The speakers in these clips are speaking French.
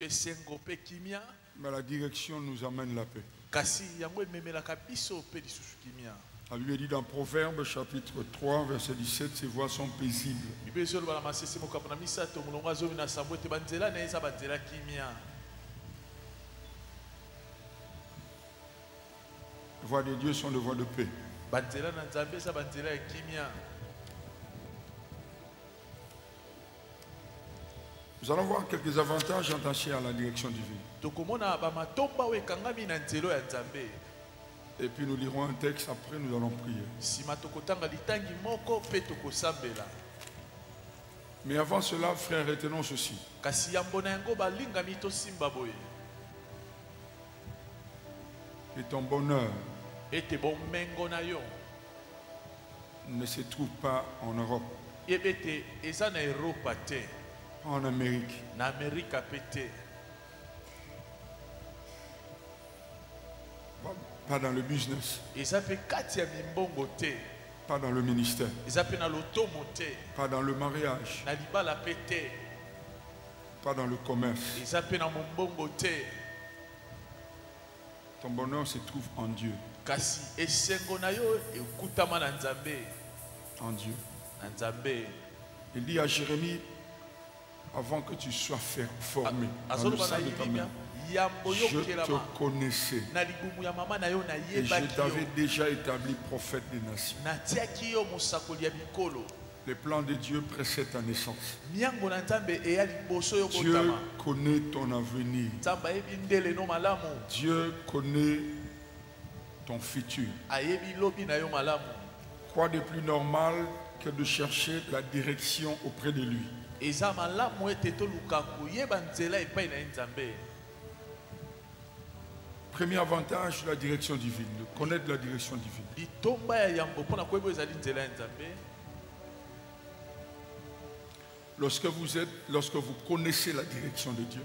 Mais la direction nous amène la paix. On lui a dit dans Proverbes chapitre 3 verset 17, ses voies sont paisibles. Les voies de Dieu sont des voies de paix. Nous allons voir quelques avantages attachés à la direction divine. Et puis nous lirons un texte, après nous allons prier. Mais avant cela, frères, retenons ceci. Et ton bonheur ne se trouve pas en Europe, en Amérique, pas dans le business, pas dans le ministère, pas dans le mariage, pas dans le commerce. Ton bonheur se trouve en Dieu. En Dieu. Il dit à Jérémie, avant que tu sois formé dans le sein de ta mère, je te connaissais et je t'avais déjà établi prophète des nations. Les plans de Dieu précèdent ta naissance. Dieu connaît ton avenir. Dieu connaît ton futur. Quoi de plus normal que de chercher la direction auprès de lui? Premier avantage de la direction divine, de connaître la direction divine. Lorsque vous connaissez la direction de Dieu,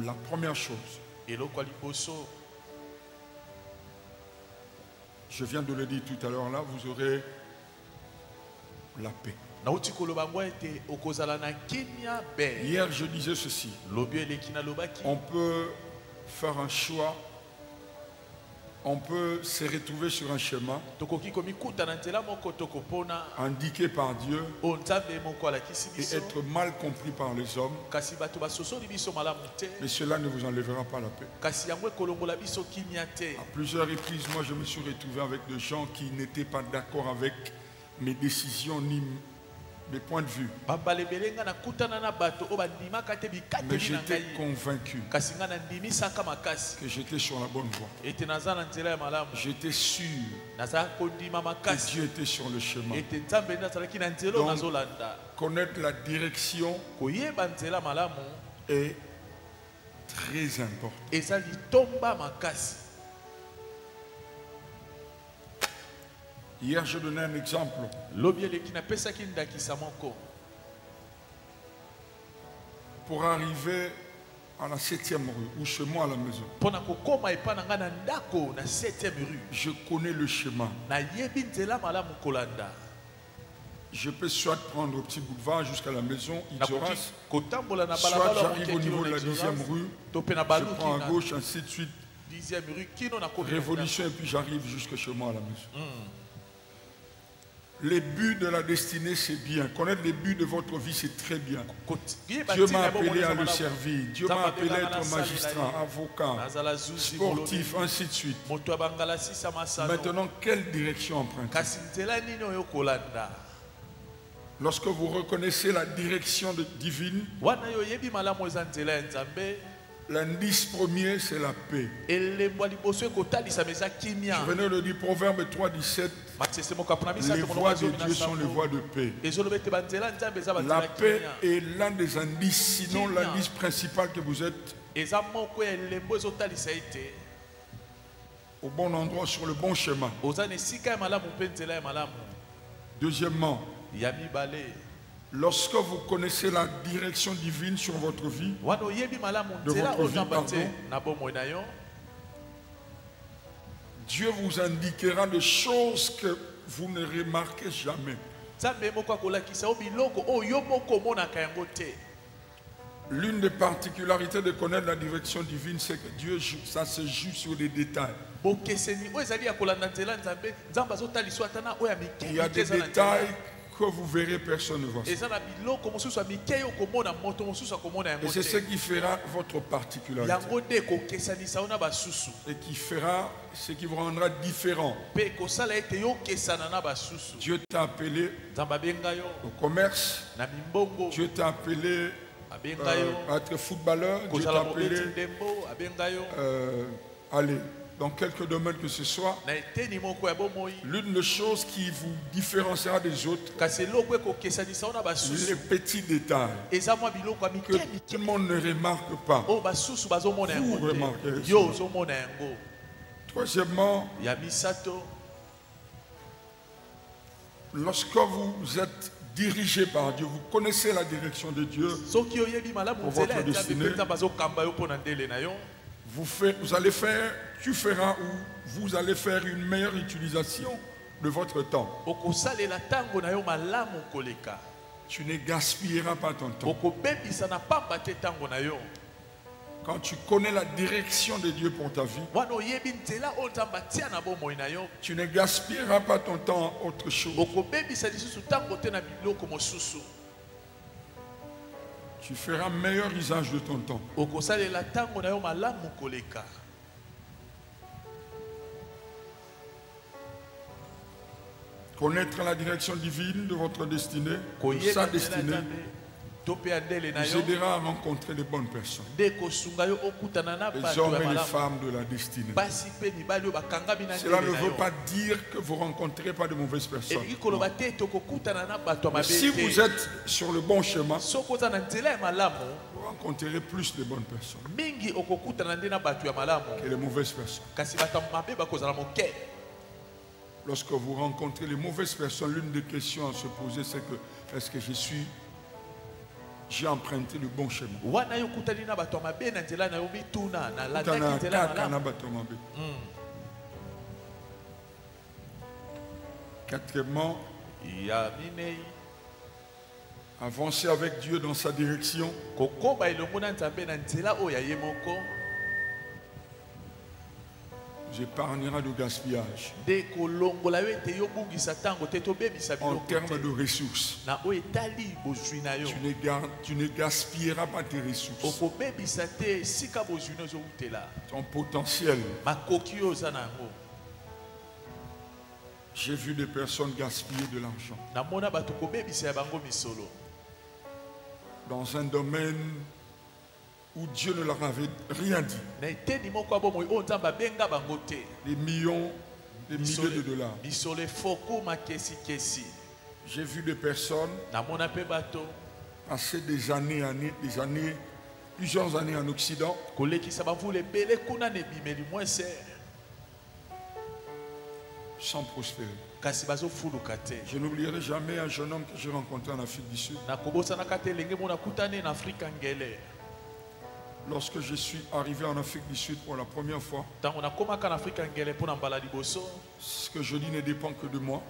la première chose, je viens de le dire tout à l'heure là, vous aurez la paix. Hier je disais ceci, on peut faire un choix, on peut se retrouver sur un chemin indiqué par Dieu et être mal compris par les hommes, mais cela ne vous enlèvera pas la paix. À plusieurs reprises, moi je me suis retrouvé avec des gens qui n'étaient pas d'accord avec mes décisions ni mes points de vue. Mais j'étais convaincu que j'étais sur la bonne voie. J'étais sûr que Dieu était sur le chemin. Donc, connaître la direction est très important. Hier, je donnais un exemple. Pour arriver à la 7e rue, ou chez moi à la maison, je connais le chemin. Je peux soit prendre au petit boulevard jusqu'à la maison, Idjoras, soit j'arrive au niveau de la 10e rue, je prends à gauche, ainsi de suite, Révolution, et puis j'arrive jusque chez moi à la maison. Les buts de la destinée, c'est bien. Connaître les buts de votre vie, c'est très bien. Dieu m'a appelé à le servir. Dieu m'a appelé à être magistrat, avocat, sportif, ainsi de suite. Maintenant, quelle direction emprunter? Lorsque vous reconnaissez la direction divine, l'indice premier, c'est la paix. Je venais de dire Proverbe 3, 17. Les voies de Dieu sont les voies de paix. La paix est l'un des indices, sinon l'indice principal que vous êtes au bon endroit, sur le bon chemin. Deuxièmement, lorsque vous connaissez la direction divine sur votre vie, Dieu vous indiquera des choses que vous ne remarquez jamais. L'une des particularités de connaître la direction divine, c'est que Dieu, ça se joue sur les détails. Il y a des détails que vous verrez, personne ne voit ça. Et c'est ce qui fera votre particularité. Et qui fera ce qui vous rendra différent. Dieu t'a appelé au commerce. Dieu t'a appelé à être footballeur. Dieu t'a appelé allez, dans quelques domaines que ce soit. L'une des choses qui vous différenciera des autres, les petits détails que tout le monde ne remarque pas. Vous remarquez. Troisièmement, lorsque vous êtes dirigé par Dieu, vous connaissez la direction de Dieu pour votre destinée, vous allez faire une meilleure utilisation de votre temps. Tu ne gaspilleras pas ton temps. Quand tu connais la direction de Dieu pour ta vie, tu ne gaspilleras pas ton temps à autre chose. Tu feras meilleur usage de ton temps. Connaître la direction divine de votre destinée, de sa destinée, vous aidera à rencontrer les bonnes personnes. Les hommes et les femmes de la destinée. Cela ne veut pas dire que vous ne rencontrerez pas de mauvaises personnes. Mais si vous êtes sur le bon chemin, vous rencontrerez plus de bonnes personnes que les mauvaises personnes. Lorsque vous rencontrez les mauvaises personnes, l'une des questions à se poser, c'est que est-ce que j'ai emprunté le bon chemin? Quatrièmement, avancer avec Dieu dans sa direction. J'épargnera de gaspillage en termes de ressources. Tu ne gaspilleras pas tes ressources. Ton potentiel. J'ai vu des personnes gaspiller de l'argent dans un domaine où Dieu ne leur avait rien dit. Des millions, des milliers de dollars. J'ai vu des personnes passer des années, plusieurs années en Occident, sans prospérer. Je n'oublierai jamais un jeune homme que j'ai rencontré en Afrique du Sud. Lorsque je suis arrivé en Afrique du Sud pour la première fois, ce que je dis ne dépend que de moi.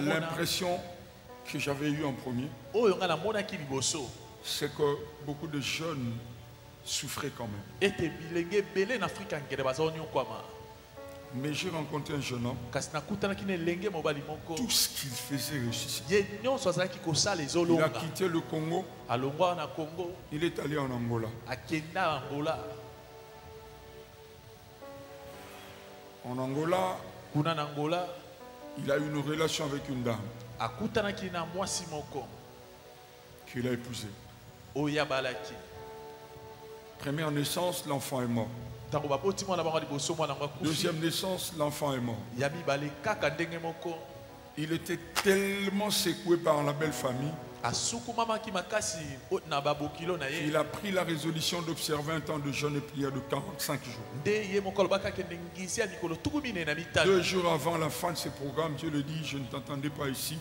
L'impression que j'avais eue en premier, c'est que beaucoup de jeunes souffraient quand même. Mais j'ai rencontré un jeune homme, tout ce qu'il faisait réussissait. Il a quitté le Congo, il est allé en Angola. En Angola, il a eu une relation avec une dame qu'il a épousée. Première naissance, l'enfant est mort. Deuxième naissance, l'enfant est mort. Il était tellement secoué par la belle famille qu'il a pris la résolution d'observer un temps de jeûne et prière de 45 jours. 2 jours avant la fin de ce programme, Dieu le dit, je ne t'entendais pas ici,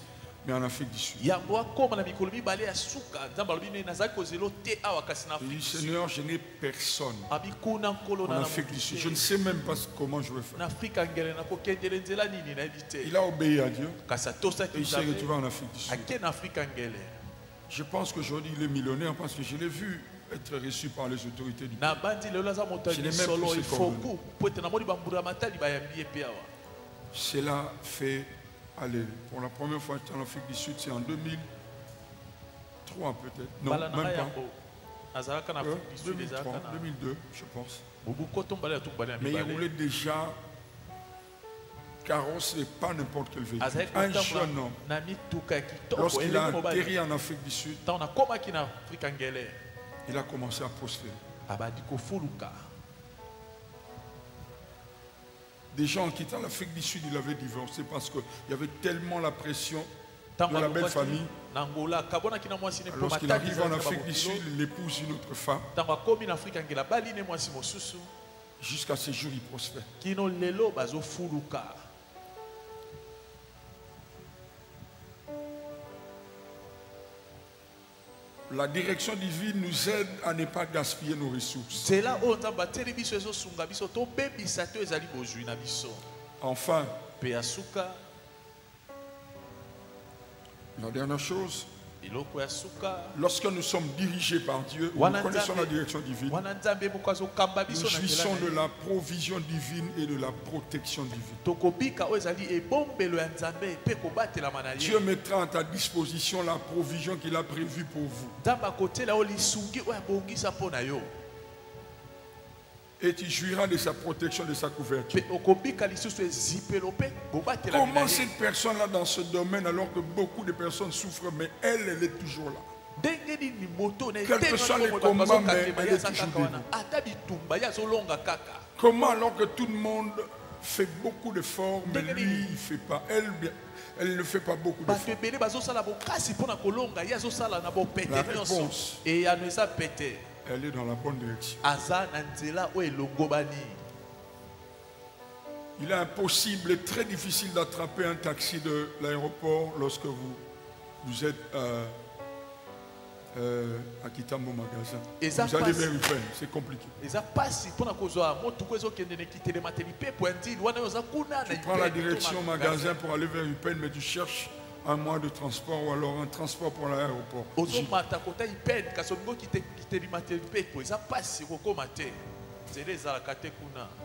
mais en Afrique du Sud. Je dis, Seigneur, je n'ai personne en Afrique du Sud. Je ne sais même pas comment je vais faire. Il a obéi à Dieu et il s'est retrouvé en Afrique du Sud. Je pense qu'aujourd'hui il est millionnaire parce que je l'ai vu être reçu par les autorités du pays. Je n'ai même plus ses coordonnées. Cela fait, allez, pour la première fois en Afrique du Sud, c'est en 2003 peut-être. Non, même pas. 2003, 2002, je pense. Mais il roulait déjà carrosse et pas n'importe quel véhicule. Un jeune homme, lorsqu'il a atterri en Afrique du Sud, il a commencé à prospérer. Des gens en quittant l'Afrique du Sud, il avait divorcé parce qu'il y avait tellement la pression de la belle famille. Lorsqu'il arrive en Afrique du Sud, il épouse une autre femme. Jusqu'à ce jour, il prospère. La direction divine nous aide à ne pas gaspiller nos ressources. Enfin, la dernière chose, lorsque nous sommes dirigés par Dieu, nous connaissons la direction divine, nous jouissons de la provision divine et de la protection divine. Dieu mettra à ta disposition la provision qu'il a prévue pour vous. Et tu jouiras de sa protection, de sa couverture. Comment cette personne-là dans ce domaine, alors que beaucoup de personnes souffrent, mais elle est toujours là. Quel que soit les combats, mais elle est toujours debout. Comment alors que tout le monde fait beaucoup d'efforts, mais lui, il ne fait pas. Elle ne fait pas beaucoup d'efforts. La réponse, elle est dans la bonne direction. Il est impossible et très difficile d'attraper un taxi de l'aéroport lorsque vous êtes à Kitambo magasin. Vous allez vers Upen, c'est compliqué. Tu prends la direction magasin pour aller vers Upen, mais tu cherches un mois de transport ou alors un transport pour l'aéroport.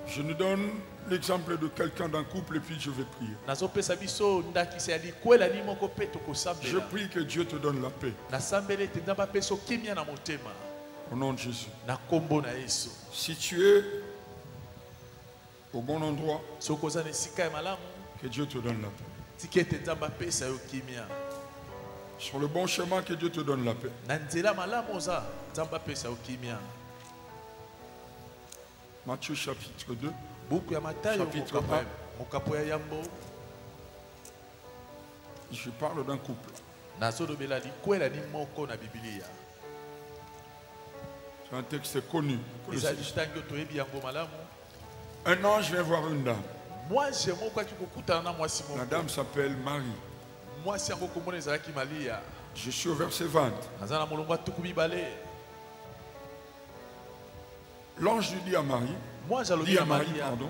Je nous donne l'exemple de quelqu'un d'un couple et puis je vais prier. Je prie que Dieu te donne la paix. Au nom de Jésus. Si tu es au bon endroit, que Dieu te donne la paix. Sur le bon chemin, que Dieu te donne la paix. Matthieu chapitre 2, chapitre 1. Je parle d'un couple. C'est un texte connu. Un ange vient voir une dame. La dame s'appelle Marie. Je suis au verset 20. L'ange lui dit à Marie, pardon,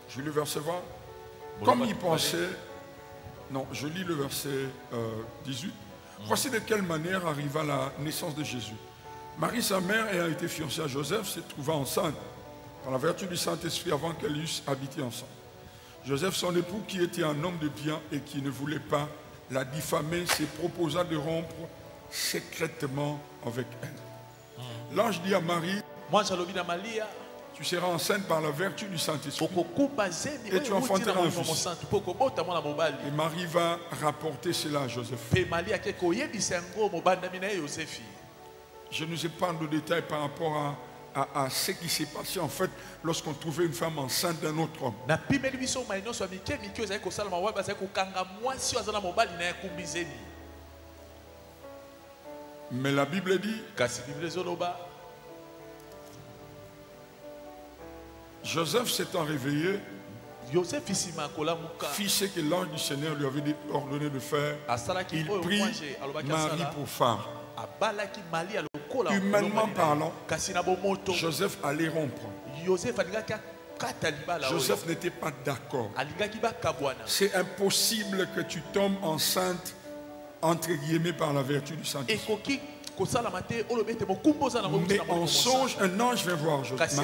je lis le verset 20. Comme il pensait, non, je lis le verset 18. Voici de quelle manière arriva la naissance de Jésus. Marie, sa mère, ayant été fiancée à Joseph, se trouva enceinte par la vertu du Saint-Esprit avant qu'elles eussent habité ensemble. Joseph, son époux, qui était un homme de bien et qui ne voulait pas la diffamer, se proposa de rompre secrètement avec elle. L'ange dit à Marie, tu seras enceinte par la vertu du Saint-Esprit et tu enfanteras un fils. Et Marie va rapporter cela à Joseph. Je ne sais pas de détails par rapport à ce qui s'est passé en fait lorsqu'on trouvait une femme enceinte d'un autre homme. Mais la Bible dit Joseph s'étant réveillé, fit ce que l'ange du Seigneur lui avait ordonné de faire. Il prit Marie pour femme. Humainement parlant, Joseph allait rompre. Joseph n'était pas d'accord. C'est impossible que tu tombes enceinte, entre guillemets, par la vertu du Saint-Esprit. Mais en songe, un ange vient voir Joseph.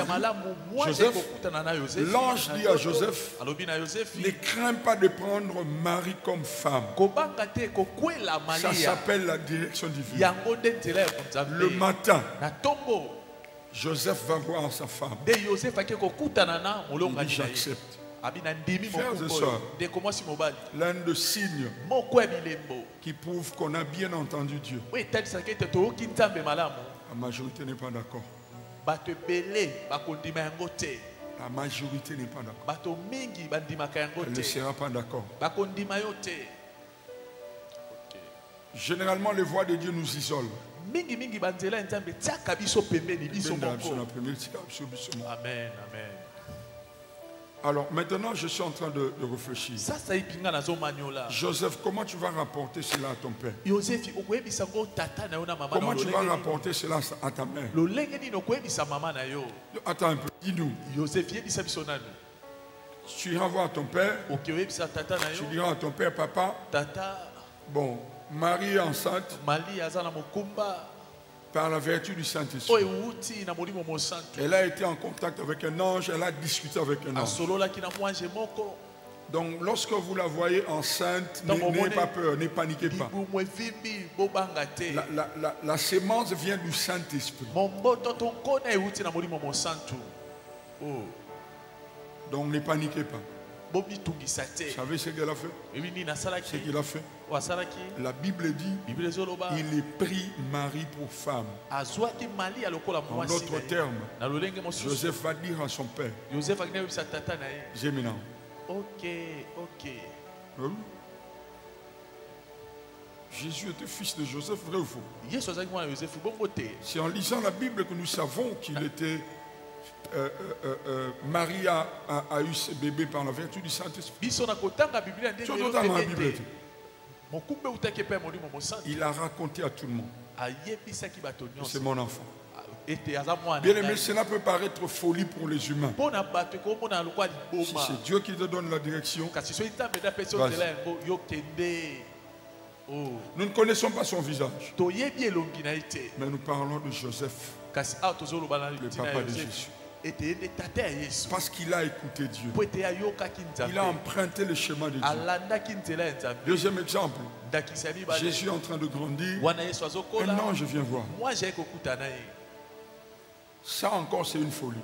L'ange dit à Joseph, ne crains pas de prendre Marie comme femme. Ça s'appelle la direction divine. Le matin, Joseph va voir sa femme. Il dit, j'accepte. Frères et sœurs, l'un des signes qui prouve qu'on a bien entendu Dieu. La majorité n'est pas d'accord. La majorité n'est pas d'accord. Elle ne sera pas d'accord. Généralement, les voix de Dieu nous isolent. Amen, amen. Alors maintenant, je suis en train de réfléchir. Joseph, comment tu vas rapporter cela à ton père? Comment tu vas rapporter cela à ta mère? Attends un peu, dis-nous. Tu iras voir ton père. Tu diras à ton père, papa, bon, Marie est enceinte par la vertu du Saint-Esprit. Elle a été en contact avec un ange, elle a discuté avec un ange. Donc lorsque vous la voyez enceinte, n'ayez pas peur, ne paniquez pas. La sémence vient du Saint-Esprit. Donc ne paniquez pas. Vous savez ce qu'elle a fait? Ce qu'il a fait. La Bible dit, il est pris Marie pour femme. En d'autres termes, Joseph va dire à son père, j'ai maintenant. Ok. Jésus était fils de Joseph, vrai ou faux? C'est en lisant la Bible que nous savons qu'il était... Marie a eu ce bébé par la vertu du Saint-Esprit. Il a raconté à tout le monde. C'est mon enfant. Bien aimé, cela peut paraître folie pour les humains. Si c'est Dieu qui te donne la direction, nous ne connaissons pas son visage, mais nous parlons de Joseph, le papa de Jésus. Parce qu'il a écouté Dieu. Il a emprunté le chemin de Dieu. Deuxième exemple, Jésus est en train de grandir. Un ange vient voir. Ça encore, c'est une folie.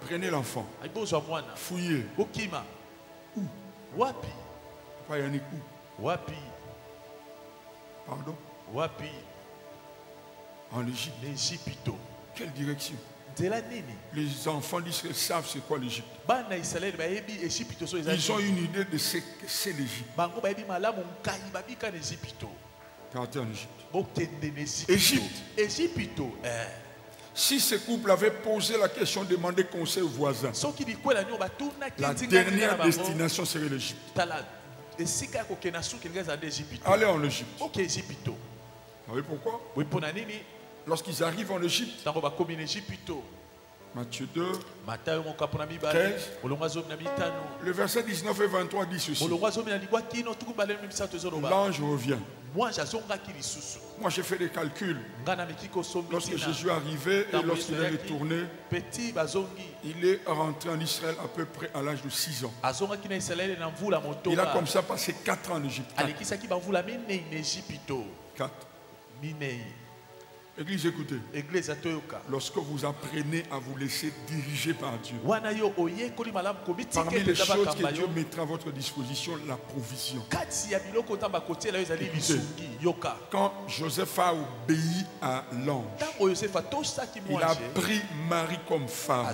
Prenez l'enfant. Fouillez. Où? Pas Yannick, où? Pardon? En Égypte. Quelle direction? Les enfants d'Israël savent c'est quoi l'Égypte. Ils ont une idée de ce que c'est l'Égypte. Partez en Égypte. Égypte. Si ce couple avait posé la question, demandé conseil aux voisins, la dernière destination serait l'Égypte. Allez en Égypte. Vous savez pourquoi? Lorsqu'ils arrivent en Égypte, Matthieu 2, 13, le verset 19 et 23 dit ceci. L'ange revient. Moi j'ai fait des calculs. Lorsque Jésus est arrivé et lorsqu'il est retourné, il est rentré en Israël à peu près à l'âge de 6 ans. Il a comme ça passé 4 ans en Égypte. 4. Église, écoutez. Lorsque vous apprenez à vous laisser diriger par Dieu, parmi les choses que Dieu mettra à votre disposition, la provision. Écoutez, quand Joseph a obéi à l'ange, il a pris Marie comme femme.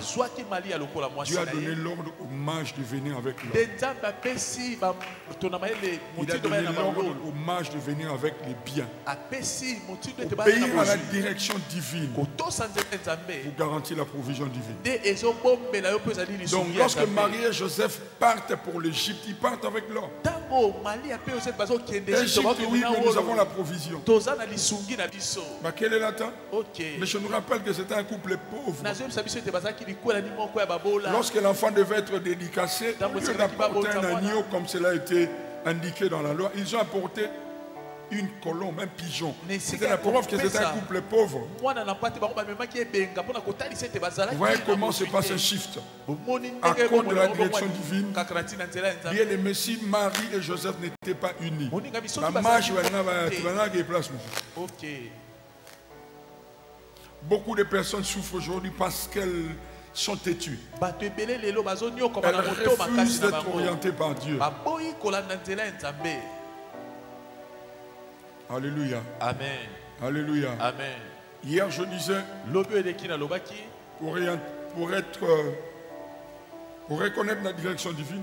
Dieu a donné l'ordre aux mages de venir avec l'homme. Il a donné l'ordre aux mages de venir avec les biens. Obéir à la direction divine vous garantit la provision divine. Donc lorsque Marie et Joseph partent pour l'Égypte, ils partent avec l'or. Égypte, oui, mais nous avons la provision. Bah, quel est l'attente? Mais je nous rappelle que c'était un couple pauvre. Lorsque l'enfant devait être dédicacé, au lieu d'apporter un agneau comme cela a été indiqué dans la loi, ils ont apporté une colombe, un pigeon. C'était la preuve que c'était un couple pauvre. Vous voyez comment se passe un shift à cause de la direction divine. Bien aimé, si Marie et Joseph n'étaient pas unis, beaucoup de personnes souffrent aujourd'hui parce qu'elles sont têtues. Elles refusent d'être orientées par Dieu. Alléluia. Amen. Alléluia. Amen. Hier, je disais, pour reconnaître la direction divine,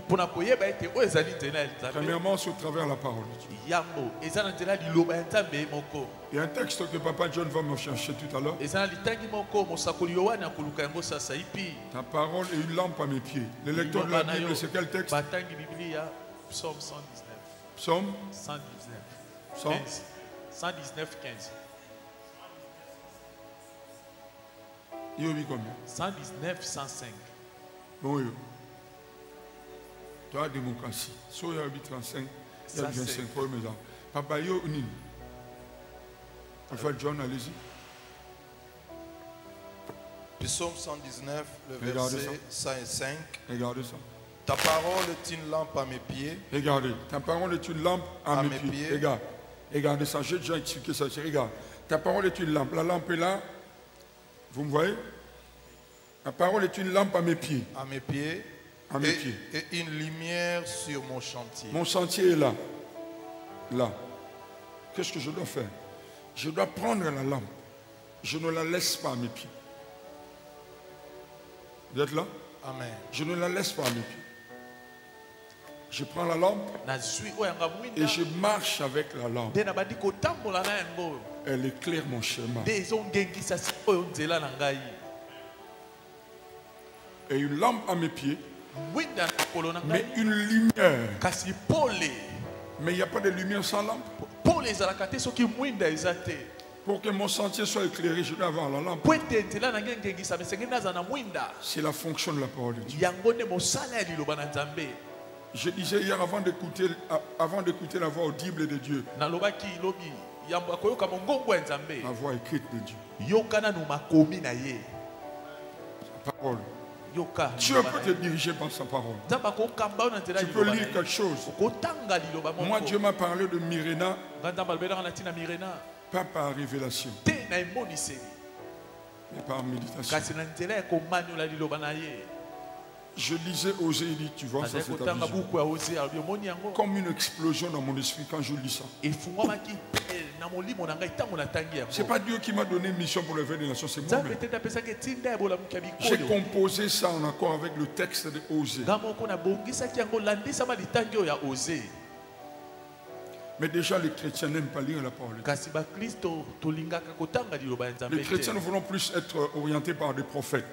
premièrement, c'est au travers de la parole de Dieu. Il y a un texte que Papa John va me chercher tout à l'heure. Ta parole est une lampe à mes pieds. Le lecteur de la Bible, c'est quel texte? Psaume 119. Psaume 119. 119, 15. Il y a combien? 119, 105. Oui. Tu as démocratie. Si il y a 35, il y a 25. Papa, il y a une. Enfin, John, allez-y. Psaume 119, le verset 105. Regardez ça. Ta parole est une lampe à mes pieds. Regardez, ta parole est une lampe à mes pieds. Regarde. Regardez ça, j'ai déjà expliqué ça. Regarde, ta parole est une lampe. La lampe est là. Vous me voyez? La parole est une lampe à mes pieds. À mes pieds. À mes pieds. Et une lumière sur mon chantier. Mon chantier est là. Là. Qu'est-ce que je dois faire? Je dois prendre la lampe. Je ne la laisse pas à mes pieds. Vous êtes là? Amen. Je ne la laisse pas à mes pieds. Je prends la lampe et je marche avec la lampe. Elle éclaire mon chemin. Et une lampe à mes pieds, mais une lumière. Mais il n'y a pas de lumière sans lampe. Pour que mon sentier soit éclairé, je dois avoir la lampe. C'est la fonction de la parole de Dieu. Je disais hier avant d'écouter la voix audible de Dieu, la voix écrite de Dieu. Sa parole. Dieu peut te diriger par sa parole. Tu peux lire quelque chose. Moi, Dieu m'a parlé de Myrena, pas par révélation, mais par méditation. Je lisais Osée, il dit, tu vois, ça c'est ta vision. Comme une explosion dans mon esprit quand je lis ça. C'est pas Dieu qui m'a donné une mission pour lever des nations, c'est moi-même. J'ai composé ça en accord avec le texte de Osée. Mais déjà, les chrétiens n'aiment pas lire la parole. Les chrétiens, nous voulons plus être orientés par des prophètes.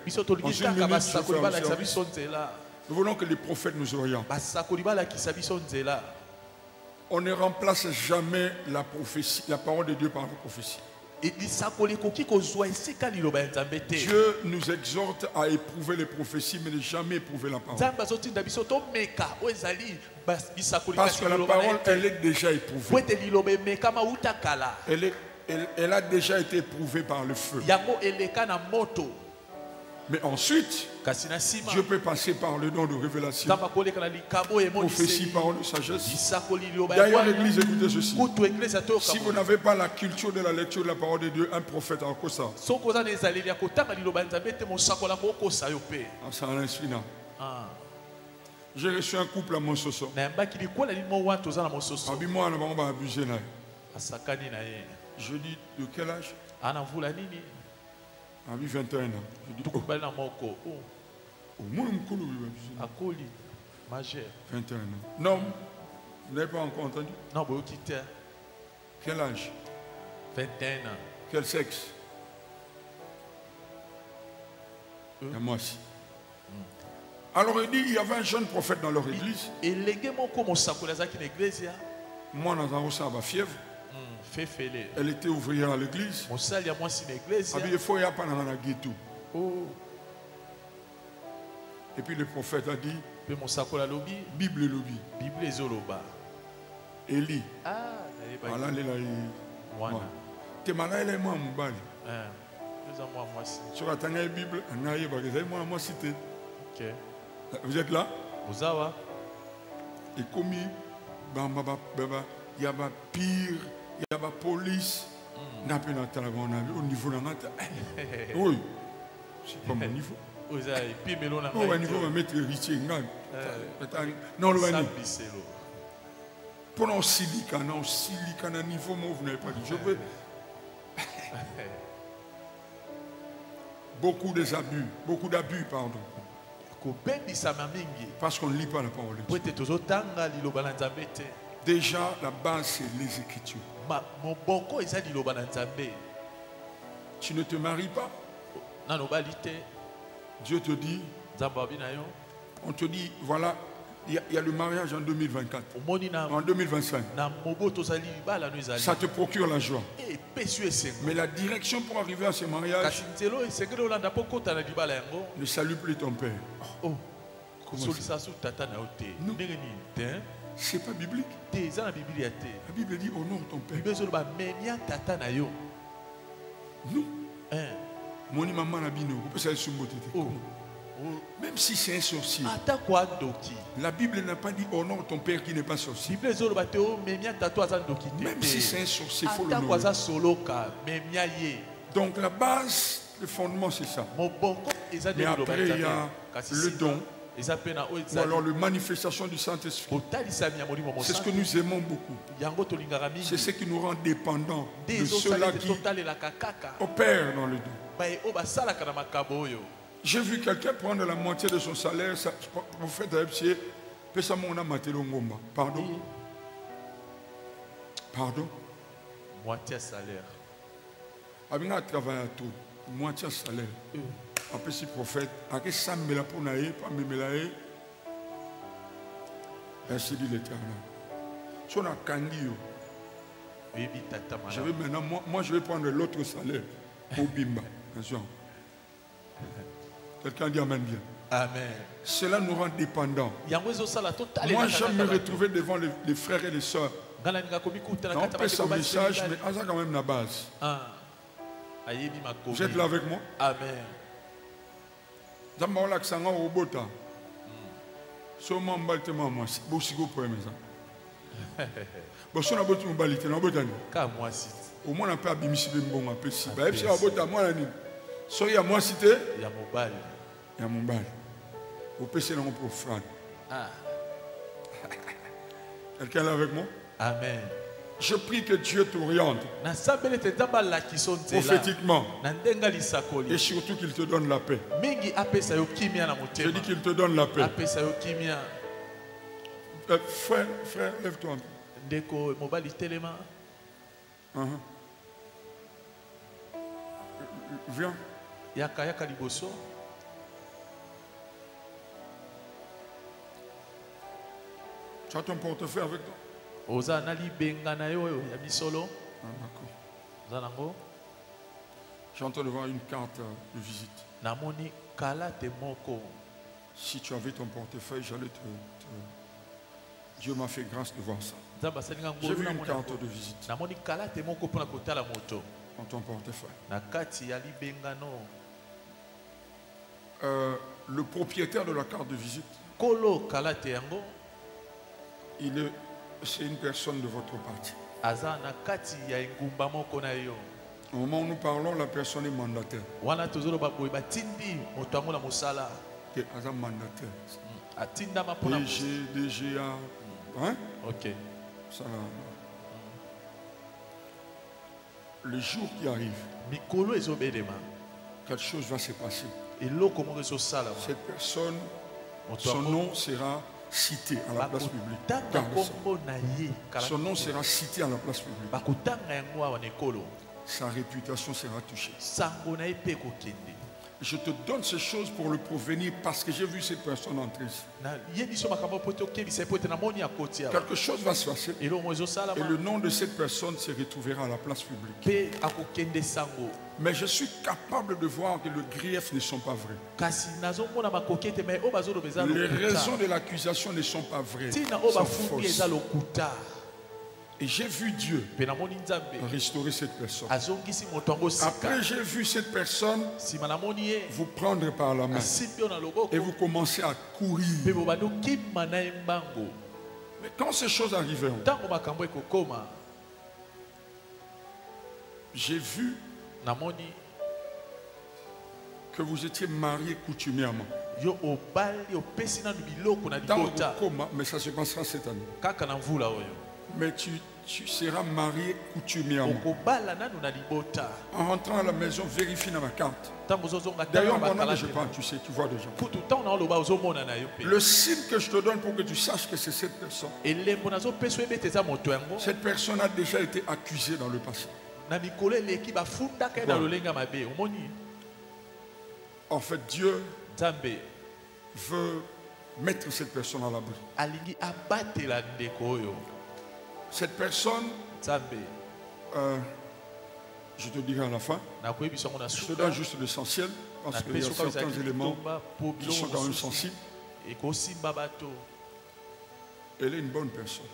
Nous voulons que les prophètes nous orientent. On ne remplace jamais la prophétie, la parole de Dieu par la prophétie. Dieu nous exhorte à éprouver les prophéties, mais ne jamais éprouver la parole. Parce que la parole, elle est déjà éprouvée. Elle a déjà été éprouvée par le feu. Mais ensuite, Dieu peut passer par le don de révélation, prophétie, parole de sagesse. D'ailleurs, l'Église, écoutez ceci. Si vous n'avez pas la culture de la lecture de la parole de Dieu, un prophète en quoi ça? J'ai reçu un couple à Monsoso. Je dis, de quel âge? A 21 ans. Je dis, oh. Majeur. 21 ans. Non, vous n'avez pas encore entendu? Non, quel âge? 21 ans. Quel sexe? Il y a moi aussi. Alors il dit, il y avait un jeune prophète dans leur église. Moi, dans la fièvre. Elle était ouvrière à l'église. Il faut y avoir un ghetto. Et puis le prophète a dit, Bible lobby. Eli. Voilà, tu es malade, elle est moi, mon bal. Sur la Bible, vous êtes là? Et comme il y a pire, il y a la police, au niveau de la matin. Oui, c'est pas mon niveau. Au niveau de mettre héritier. Non, le pour nos silicon, à niveau, vous n'avez pas dit. Je veux. Beaucoup d'abus, pardon. Parce qu'on ne lit pas la parole de Dieu. Déjà, la base, c'est les Écritures. Tu ne te maries pas. Dieu te dit, on te dit, voilà, il y a le mariage en 2024, en 2025. Ça te procure la joie. Mais la direction pour arriver à ce mariage ne salue plus ton père. Non. C'est pas biblique. La Bible dit honore ton père. Nous, mon maman a dit même si c'est un sorcier, la Bible n'a pas dit honore ton père qui n'est pas sorcier. Même si c'est un sorcier, il faut l'honorer. Donc la base, le fondement, c'est ça. Mais après, il y a le don, ou alors la manifestation du Saint-Esprit. C'est ce que nous aimons beaucoup. C'est ce qui nous rend dépendants de ceux-là qui opèrent dans le don. J'ai vu quelqu'un prendre la moitié de son salaire, pour faire de l'EPC, puis ça m'a maté le ngomba. Pardon? Pardon? Moitié salaire. Avec un travail à tout, moitié salaire. Après, si prophète, avec 100 000 pour naïe, pas 1 000 naïe, ainsi dit l'Éternel. Si on a candy, je vais maintenant, moi je vais prendre l'autre salaire au Bimba. Attention. Quelqu'un dit amen bien. Amen. Cela nous rend dépendants. Moi, j'aime me retrouver devant les frères et les sœurs. On peut son message, mais on a quand même la base. Vous êtes là avec moi? Amen. D'abord, l'accent au robota. Seulement, on va te dire, moi, c'est aussi beau pour maison. Bon, si on a beau te baliter, on a beau t'en. Au moins, on peut abîmer bon un peu si. Bah, si on a beau t'en, moi, la nuit. Soyez à moi cité. Il y a mon bal. Il y a mon bal. Au PC, on peut frère. Quelqu'un là avec moi? Amen. Je prie que Dieu t'oriente prophétiquement et surtout qu'il te donne la paix. Je dis qu'il te donne la paix. Frère, lève-toi un peu. Viens. Tu as ton portefeuille avec toi? J'entends devant une carte de visite. Si tu avais ton portefeuille, j'allais te... Dieu m'a fait grâce de voir ça. J'ai vu une carte de visite dans ton portefeuille. Le propriétaire de la carte de visite, c'est une personne de votre parti. Au moment où nous parlons, la personne est mandataire. mandataire. DGA. Hein? Ok. Ça, le jour qui arrive, quelque chose va se passer. Cette personne, son nom sera cité à la place publique. Son nom sera cité à la place publique. Sa réputation sera touchée. Je te donne ces choses pour le provenir parce que j'ai vu cette personne entrer ici. Quelque chose va se passer et le nom de cette personne se retrouvera à la place publique. Mais je suis capable de voir que les griefs ne sont pas vrais. Les raisons de l'accusation ne sont pas vraies. Sont fausses. Et j'ai vu Dieu restaurer cette personne. Après, j'ai vu cette personne vous prendre par la main et vous commencez à courir. Mais quand ces choses arriveront, j'ai vu que vous étiez mariés coutumièrement. Mais ça se passera cette année. Mais tu seras marié coutumièrement. En rentrant à la maison, vérifie dans ma carte. D'ailleurs, pendant que je parle, tu sais, tu vois déjà. Le signe que je te donne pour que tu saches que c'est cette personne. Cette personne a déjà été accusée dans le passé. En fait, Dieu veut mettre cette personne à l'abri. Cette personne, je te dirai à la fin, je te donne juste l'essentiel, parce qu'il y a certains éléments qui sont quand même sensibles. Elle est une bonne personne.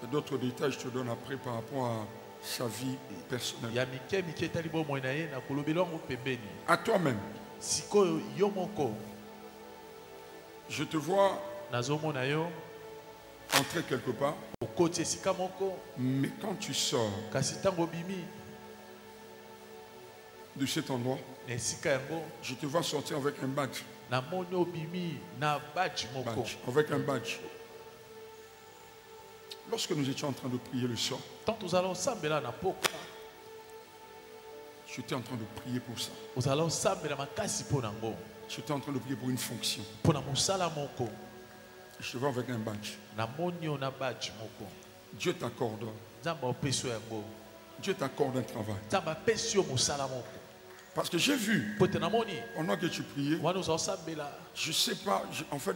Et d'autres détails, je te donne après par rapport à sa vie personnelle. À toi-même, je te vois entrer quelque part, mais quand tu sors de cet endroit, je te vois sortir avec un badge. Avec un badge. Lorsque nous étions en train de prier le soir, j'étais en train de prier pour ça. J'étais en train de prier pour une fonction. Je te vois avec un badge. Dieu t'accorde. Dieu t'accorde un travail. Parce que j'ai vu, pendant que tu priais, je ne sais pas, en fait,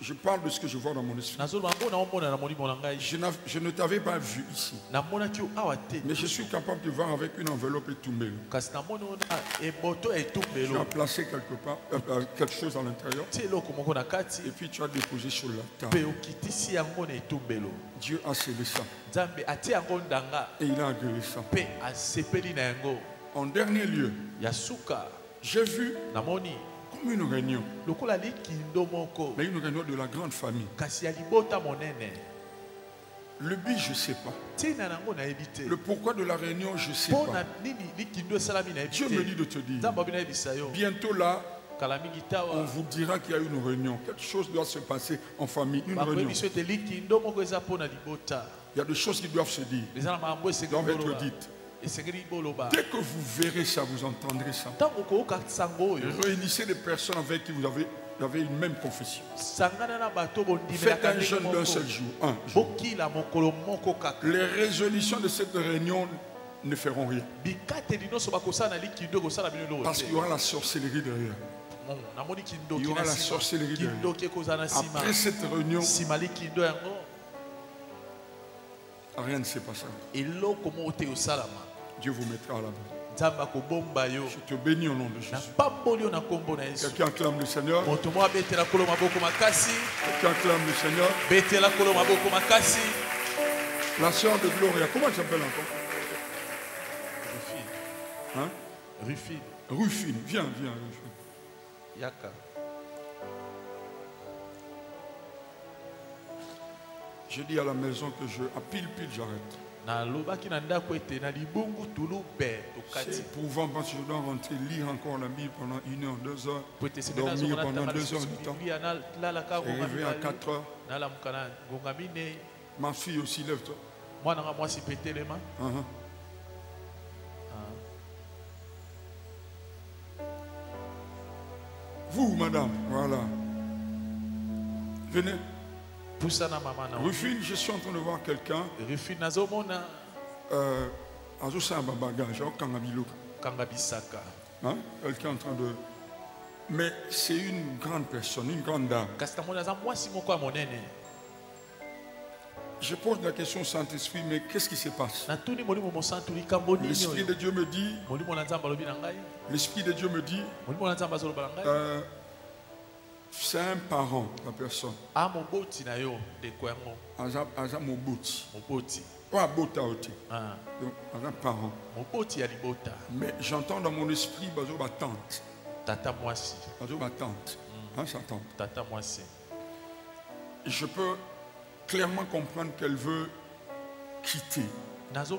je parle de ce que je vois dans mon esprit. Je ne t'avais pas vu ici. Mais je suis capable de voir avec une enveloppe et tout mail. Tu as placé quelque part, quelque chose à l'intérieur. Et puis tu as déposé sur la table. Dieu a scellé ça. Et il a agréé ça. En dernier lieu, j'ai vu comme une réunion. Mais une réunion de la grande famille. Le but, je ne sais pas. Le pourquoi de la réunion, je ne sais pas. Dieu me dit de te dire, bientôt là, on vous dira qu'il y a une réunion. Quelque chose doit se passer en famille. Une réunion. Il y a des choses qui doivent se dire. Doivent être dites. Dès que vous verrez ça, vous entendrez ça. Réunissez des personnes avec qui vous avez une même confession. Faites un jeûne d'un seul jour. Les résolutions de cette réunion ne feront rien. Parce qu'il y aura la sorcellerie derrière. Il y aura la sorcellerie derrière. Après cette réunion, rien ne s'est passé. Dieu vous mettra à l'abri. Je te bénis au nom de Jésus. Quelqu'un acclame le Seigneur. Quelqu'un acclame le Seigneur. La sœur de Gloria, comment elle s'appelle encore? Hein? Rufine. Rufine, viens, Rufine. Yaka. Je dis à la maison que à pile j'arrête. C'est éprouvant parce que je dois rentrer lire encore la Bible pendant 1 heure, 2 heures, dormir pendant 2 heures du temps, et réveiller à 4 heures. Ma fille aussi, lève-toi. Vous, madame, voilà. Venez. Rufine, je suis en train de voir quelqu'un. Azosa un bagage, Kangabisaka. hein? Quelqu'un en train de... Mais c'est une grande personne, une grande dame. Je pose la question au Saint-Esprit, mais qu'est-ce qui se passe? L'Esprit de Dieu me dit, c'est un parent, la personne. Aza moboti. Pas bota oti. Donc, un parent. Mais j'entends dans mon esprit, bazo ba tante. Tata moisi. Bazo ba tante. Hein, sa tante. Tata moisi. Je peux clairement comprendre qu'elle veut quitter. Parce que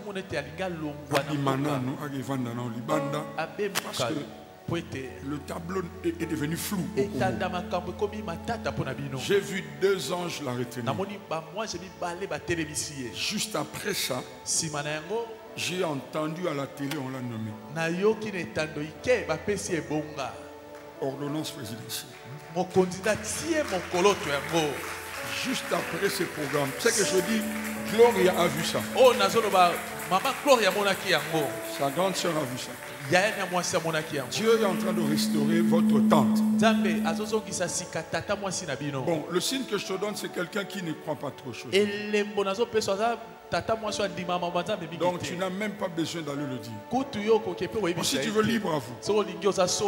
le tableau est devenu flou. J'ai vu 2 anges la retenir. Juste après ça, j'ai entendu à la télé, on l'a nommé. Ordonnance présidentielle. Juste après ce programme, c'est que je dis, Gloria a vu ça. Sa grande soeur a vu ça. Dieu est en train de restaurer votre tante. Bon, le signe que je te donne, c'est quelqu'un qui ne croit pas trop chose. Donc tu n'as même pas besoin d'aller le dire. Bon, si tu veux, libre à vous.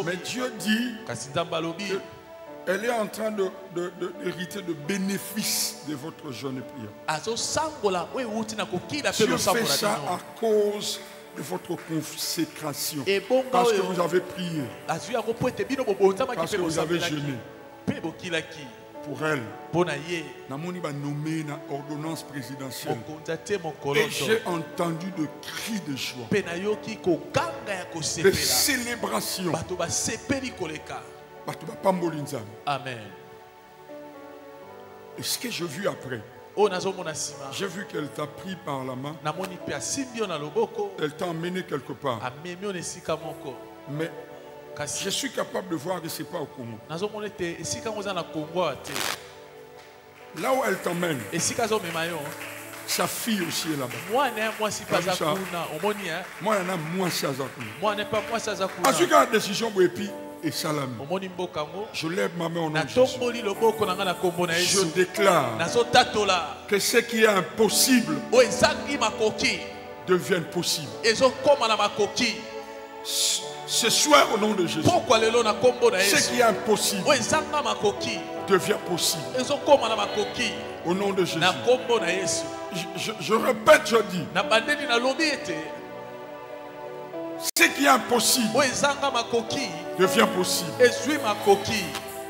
Mais Dieu dit qu'elle est en train d'hériter de bénéfices de votre jeûne et prière. Dieu fait ça à cause de votre consécration. Parce que vous avez prié. Parce que vous avez jeûné. Pour elle, Namoni va nommer une ordonnance présidentielle. Et j'ai entendu de cris de joie, de célébrations. Amen. Et ce que j'ai vu après, j'ai vu qu'elle t'a pris par la main. Elle t'a emmené quelque part. Mais je suis capable de voir que ce n'est pas au Congo. Là où elle t'emmène, sa fille aussi est là-bas. Moi, il y en a moi, c'est la décision et salami. Je lève ma main au nom de Jésus. Je déclare que ce qui est impossible devienne possible. Ce soir, au nom de Jésus, ce qui est impossible devient possible. Au nom de Jésus. Je répète, je dis, ce qui est impossible devient possible.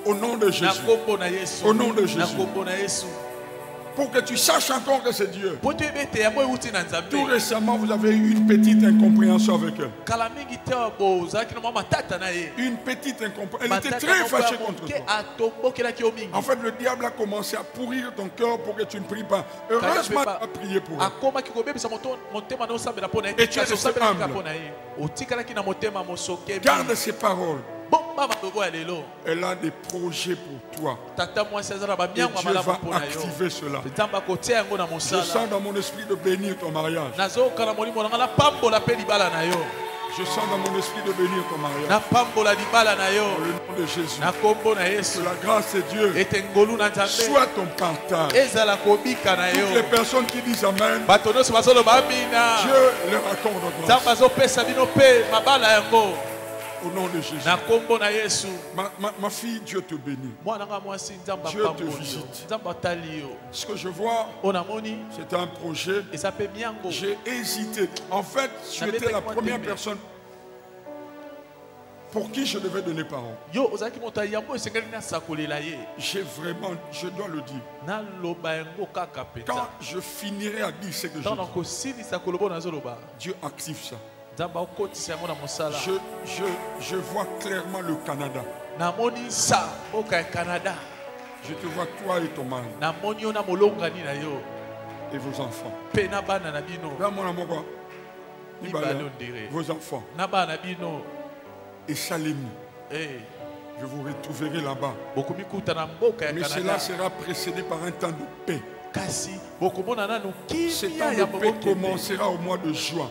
Au nom de Jésus. Au nom de Jésus. Pour que tu saches encore que c'est Dieu. Tout récemment, vous avez eu une petite incompréhension avec elle. Une petite incompréhension. Elle était très fâchée contre toi. En fait, le diable a commencé à pourrir ton cœur pour que tu ne pries pas. Heureusement, tu as prié pour elle. Et tu es resté humble. Garde ces paroles. Elle a des projets pour toi. Et Dieu va activer cela. Je sens dans mon esprit de bénir ton mariage. Je sens dans mon esprit de bénir ton mariage. Au nom de Jésus. Que la grâce de Dieu soit ton partage. Toutes les personnes qui disent Amen, Dieu leur accorde grâce. Au nom de Jésus. Ma fille, Dieu te bénit. Dieu te visite. Ce que je vois, c'est un projet. J'ai hésité. En fait, tu étais la première personne pour qui je devais donner parole. J'ai vraiment, je dois le dire. Quand je finirai à dire ce que je dis, Dieu active ça. Je vois clairement le Canada. Je te vois toi et ton mari. Et vos enfants. Vos enfants. Et Salemi. Je vous retrouverai là-bas. Mais cela sera précédé par un temps de paix. Ce temps de paix commencera au mois de juin.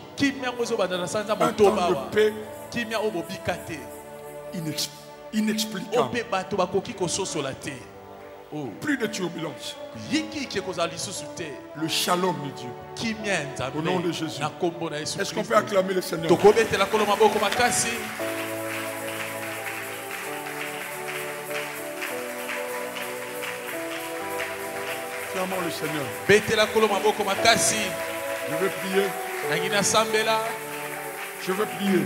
Un temps de paix inexplicable. Plus de turbulence. Le shalom de Dieu. Au nom de Jésus. Est-ce qu'on peut acclamer le Seigneur? Acclamons le Seigneur. Je veux prier. Je veux prier.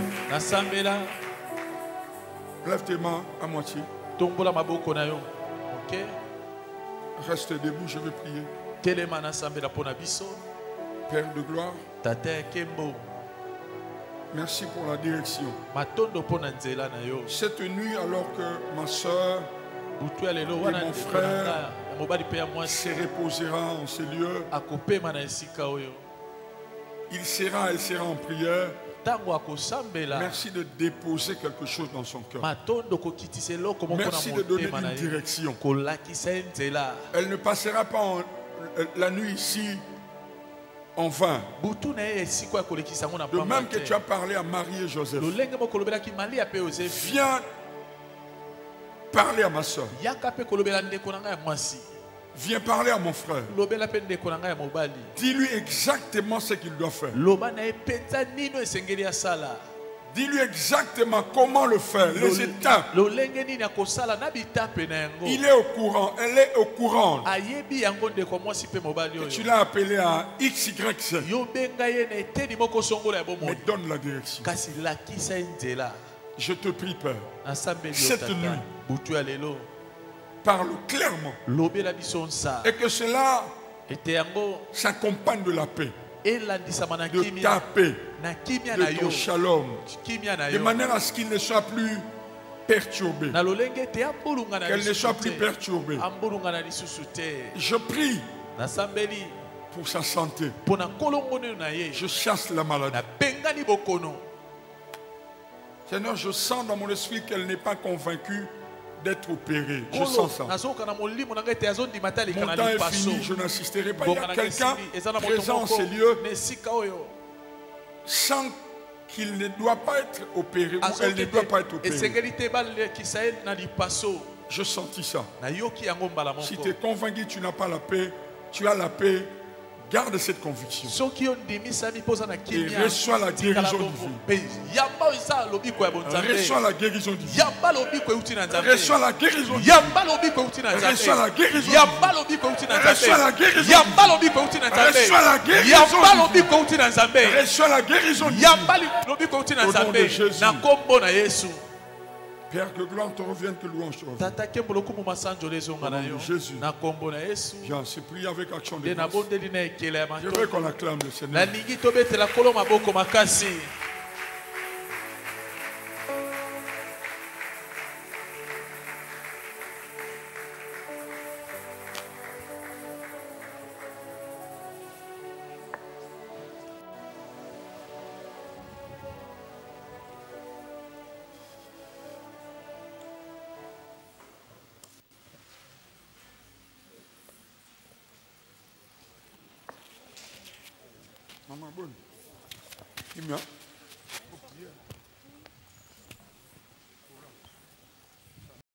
Lève tes mains à moitié. Reste debout, je veux prier. Père de gloire, merci pour la direction. Cette nuit, alors que ma soeur et mon frère se reposera en ces lieux, elle sera en prière. Merci de déposer quelque chose dans son cœur. Merci de donner une direction. Elle ne passera pas la nuit ici en vain. De même que tu as parlé à Marie et Joseph, viens parler à ma soeur. Viens parler à mon frère. Dis-lui exactement ce qu'il doit faire. Dis-lui exactement comment le faire, les étapes. Il est au courant, elle est au courant. Que tu l'as appelé à XYZ. Mais donne la direction. Je te prie, Père, cette nuit, parle clairement. Et que cela s'accompagne de la paix, de ta paix, de ton shalom, de manière à ce qu'il ne soit plus perturbé, qu'elle ne soit plus perturbée. Je prie pour sa santé. Je chasse la maladie. Seigneur, je sens dans mon esprit qu'elle n'est pas convaincue d'être opérée. Je sens ça. Mon temps est fini, je n'assisterai pas. Il y a quelqu'un présent en ces lieux sans qu'il ne doit pas être opéré ou elle ne doit pas être opérée. Je sentis ça. Si tu es convaincu que tu n'as pas la paix, tu as la paix. Garde cette conviction et reçois la guérison divine. Reçois la guérison divine. Reçois la guérison divine. Reçois la guérison divine. Reçois la guérison divine. Reçois la guérison divine. Reçois la guérison divine. Au nom de Jésus. Père, que gloire te revienne, que louange te revienne. Au nom de Jésus. Viens, c'est prier avec action de grâce. Je veux qu'on acclame le Seigneur. Maman bonne.